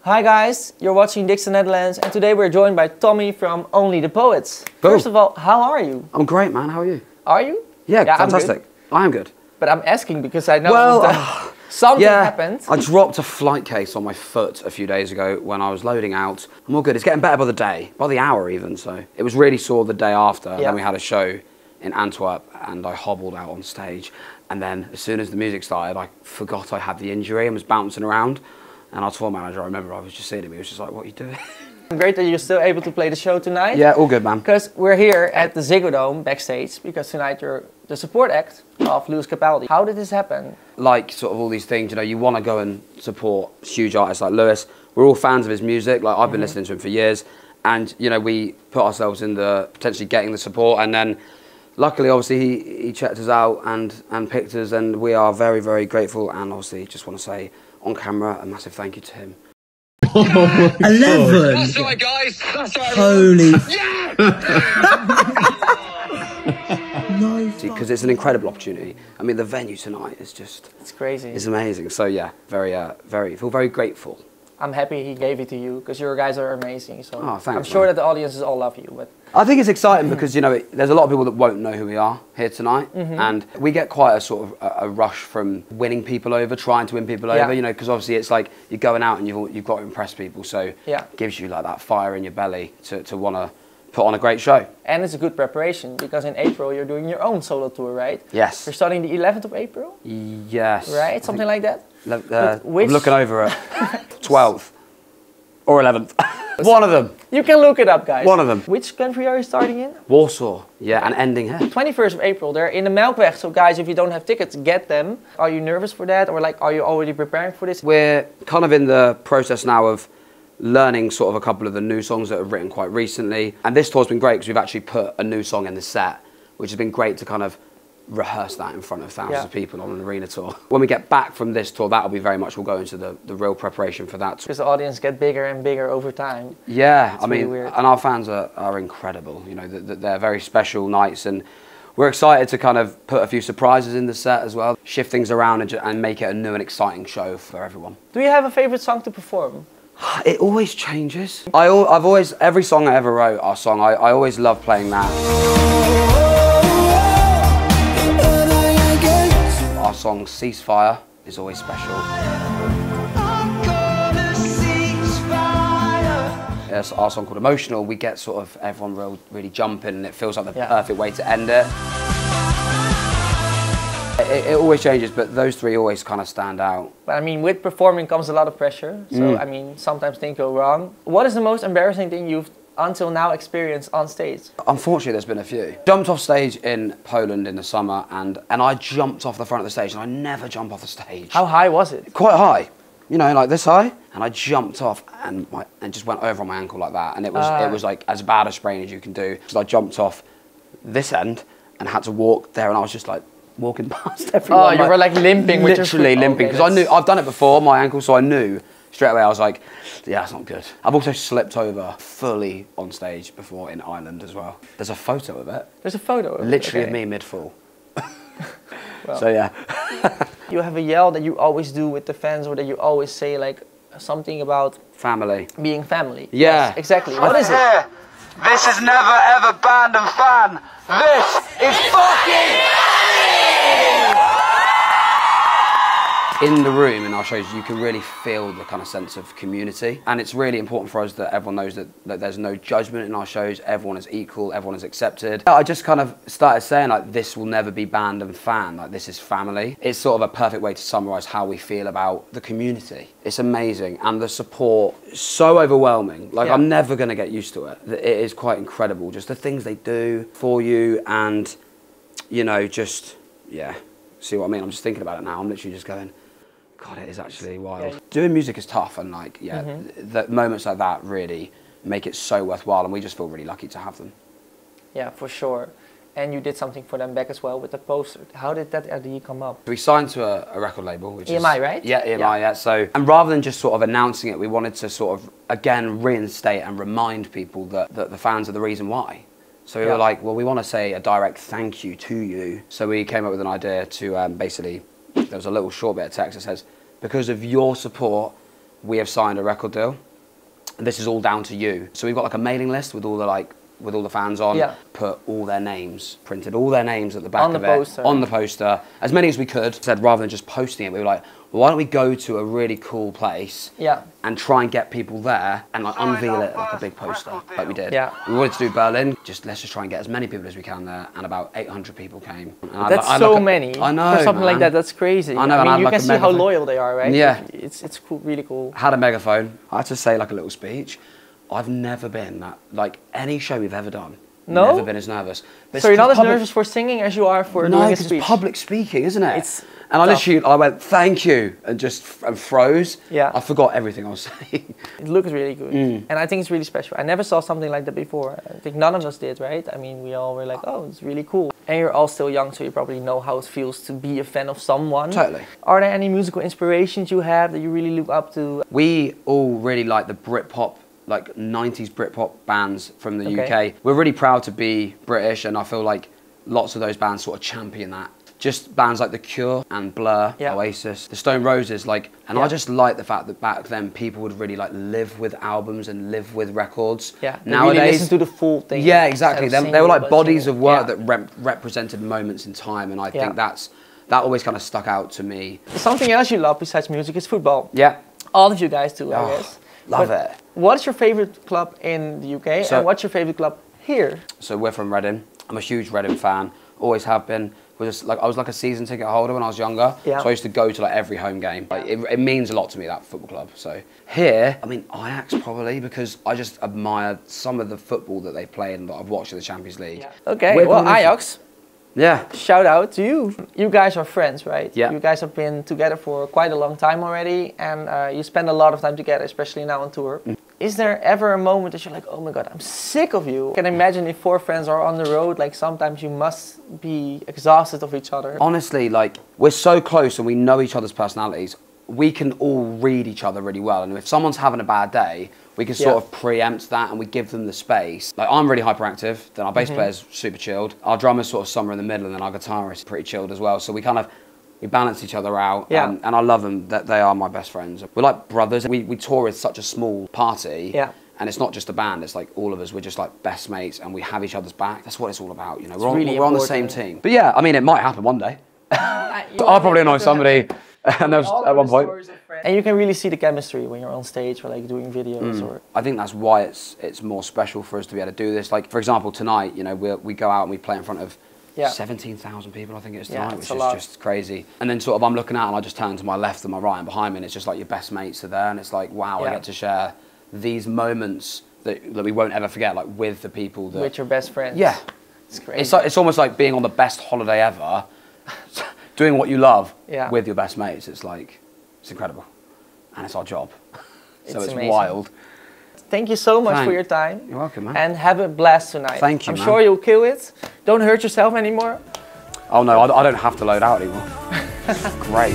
Hi guys, you're watching Digster Nederland and today we're joined by Tommy from Only the Poets. Boom. First of all, how are you? I'm great, man. How are you? Are you? Yeah, fantastic. I am good. But I'm asking because I know that something happened. I dropped a flight case on my foot a few days ago when I was loading out. I'm all good. It's getting better by the day, by the hour even. So it was really sore the day after. Yeah. Then we had a show in Antwerp and I hobbled out on stage. And then as soon as the music started, I forgot I had the injury and was bouncing around. And our tour manager, I remember I was just seeing him, he was just like, what are you doing? Great that you're still able to play the show tonight. Yeah, all good, man. Because we're here at the Ziggo Dome backstage, because tonight you're the support act of Lewis Capaldi. How did this happen? Like sort of all these things, you know, you want to go and support huge artists like Lewis. We're all fans of his music, like I've been listening to him for years. And, you know, we put ourselves in the, potentially getting the support, and then luckily, obviously, he checked us out and picked us, and we are very, very grateful, and obviously just want to say on camera a massive thank you to him. 11! That's right, guys! That's right, Holy... No. Because it's an incredible opportunity. I mean, the venue tonight is just... It's crazy. It's amazing. So yeah, feel very grateful. I'm happy he gave it to you, because your guys are amazing. So thanks, I'm sure that the audiences all love you. But I think it's exciting because, you know, there's a lot of people that won't know who we are here tonight. And we get quite a sort of a rush from winning people over, trying to win people over, you know, because obviously it's like you're going out and you've got to impress people. So it gives you like that fire in your belly to want to put on a great show. And it's a good preparation because in April you're doing your own solo tour, right? Yes. You're starting the 11th of April? Yes. Right, something like that? I'm looking over at 12th or 11th. One of them. You can look it up, guys. One of them. Which country are you starting in? Warsaw. Yeah, and ending here. 21st of April, they're in the Melkweg. So guys, if you don't have tickets, get them. Are you nervous for that? Or like, are you already preparing for this? We're kind of in the process now of learning sort of a couple of the new songs that have written quite recently. And this tour's been great because we've actually put a new song in the set, which has been great to kind of rehearse that in front of thousands of people on an arena tour. When we get back from this tour, that'll be very much, we'll go into the real preparation for that. Because the audience get bigger and bigger over time. Yeah, it's I mean, weird. And our fans are incredible. You know, they're very special nights, and we're excited to kind of put a few surprises in the set as well, shift things around and make it a new and exciting show for everyone. Do you have a favorite song to perform? It always changes. I've always, every song I ever wrote, our song, I always love playing that. Our song Ceasefire is always special. Yes, our song called Emotional, we get sort of everyone really jumping, and it feels like the perfect way to end it. It always changes, but those three always kind of stand out. But I mean, with performing comes a lot of pressure. So I mean, sometimes things go wrong. What is the most embarrassing thing you've until now experienced on stage? Unfortunately, there's been a few. Jumped off stage in Poland in the summer, and I jumped off the front of the stage, and I never jump off the stage. How high was it? Quite high, you know, like this high. And I jumped off and just went over on my ankle like that, and it was like as bad a sprain as you can do. So I jumped off this end and had to walk there, and I was just like walking past everyone. Oh, you were like limping with your foot. Literally limping, because I knew I've done it before, my ankle, so I knew. Straight away I was like, yeah, that's not good. I've also slipped over fully on stage before in Ireland as well. There's a photo of it. There's a photo of it? Literally of me mid-fall. Well, so yeah. You have a yell that you always do with the fans, or that you always say like something about... Family. Being family. Yeah. Yes, exactly. What is it? This is never ever band and fan. This is fucking... In the room, in our shows, you can really feel the kind of sense of community. And it's really important for us that everyone knows that there's no judgment in our shows, everyone is equal, everyone is accepted. I just kind of started saying like, this will never be band and fan, like this is family. It's sort of a perfect way to summarise how we feel about the community. It's amazing, and the support is so overwhelming. Like I'm never gonna get used to it. It is quite incredible, just the things they do for you, and you know, just, see what I mean? I'm just thinking about it now, I'm literally just going, God, it is actually wild. Doing music is tough, and like, the moments like that really make it so worthwhile, and we just feel really lucky to have them. Yeah, for sure. And you did something for them back as well with the poster. How did that idea come up? We signed to a record label, which EMI, is... right? Yeah, EMI, yeah. So, and rather than just sort of announcing it, we wanted to sort of, again, reinstate and remind people that the fans are the reason why. So we were like, well, we want to say a direct thank you to you. So we came up with an idea to basically, there was a little short bit of text that says, because of your support, we have signed a record deal. And this is all down to you. So we've got like a mailing list with all the fans on, put all their names, printed all their names at the back of it. On the poster. As many as we could. Said rather than just posting it, we were like, well, why don't we go to a really cool place and try and get people there and like unveil it like a big poster, like we did. We wanted to do Berlin, let's just try and get as many people as we can there, and about 800 people came. And that's so many. I know, for something like that, that's crazy. I know, I mean, you like can see how loyal they are, right? Yeah. It's cool, really cool. Had a megaphone. I had to say like a little speech. I've never been that, like any show we've ever done. No? Never been as nervous. But so you're not as nervous for singing as you are for doing a speech? No, it's public speaking, isn't it? It's and I went, thank you, and just froze. Yeah. I forgot everything I was saying. It looks really good. And I think it's really special. I never saw something like that before. I think none of us did, right? I mean, we all were like, oh, it's really cool. And you're all still young, so you probably know how it feels to be a fan of someone. Totally. Are there any musical inspirations you have that you really look up to? We all really like the Britpop, like 90s Britpop bands from the UK. We're really proud to be British, and I feel like lots of those bands sort of champion that. Just bands like The Cure and Blur, Oasis, the Stone Roses, like, and I just like the fact that back then people would really like live with albums and live with records. Yeah, nowadays, really listen to the full thing. Yeah, exactly. They were like bodies of work that represented moments in time, and I think that always kind of stuck out to me. Something else you love besides music is football. Yeah. All of you guys do, I guess. Love it. What's your favorite club in the UK, and what's your favorite club here? So we're from Reading. I'm a huge Reading fan. Always have been. I was like a season ticket holder when I was younger. Yeah. So I used to go to like every home game. Like it means a lot to me, that football club. So here, I mean Ajax probably, because I just admire some of the football that they play and that I've watched in the Champions League. Yeah. Okay. Well, Ajax. Yeah. Shout out to you. You guys are friends, right? Yeah. You guys have been together for quite a long time already, and you spend a lot of time together, especially now on tour. Is there ever a moment that you're like, oh my god, I'm sick of you? I can imagine if four friends are on the road, like sometimes you must be exhausted of each other. Honestly, like we're so close and we know each other's personalities. We can all read each other really well, and if someone's having a bad day, we can sort of preempt that and we give them the space. Like I'm really hyperactive, then our bass player's super chilled. Our drummer's sort of somewhere in the middle, and then our guitarist is pretty chilled as well. So we kind of, we balance each other out, and I love them, that they are my best friends. We're like brothers. We tour with such a small party, and it's not just a band, it's like all of us, we're just like best mates, and we have each other's back. That's what it's all about, you know, we're on the same team. But yeah, I mean, it might happen one day. I'll probably annoy somebody at one point. And you can really see the chemistry when you're on stage or like doing videos. Or I think that's why it's more special for us to be able to do this. Like for example, tonight, you know, we go out and we play in front of 17,000 people, I think it is tonight, which is just crazy. And then sort of I'm looking out and I just turn to my left and my right and behind me, and it's just like your best mates are there, and it's like, wow, I get to share these moments that we won't ever forget, like with the people that... With your best friends. Yeah. It's crazy. It's almost like being on the best holiday ever, doing what you love with your best mates. It's like, it's incredible. And it's our job. So it's wild. Thank you so much for your time. You're welcome, man. And have a blast tonight. Thank you, I'm sure you'll kill it. Don't hurt yourself anymore. Oh no, I don't have to load out anymore. Great.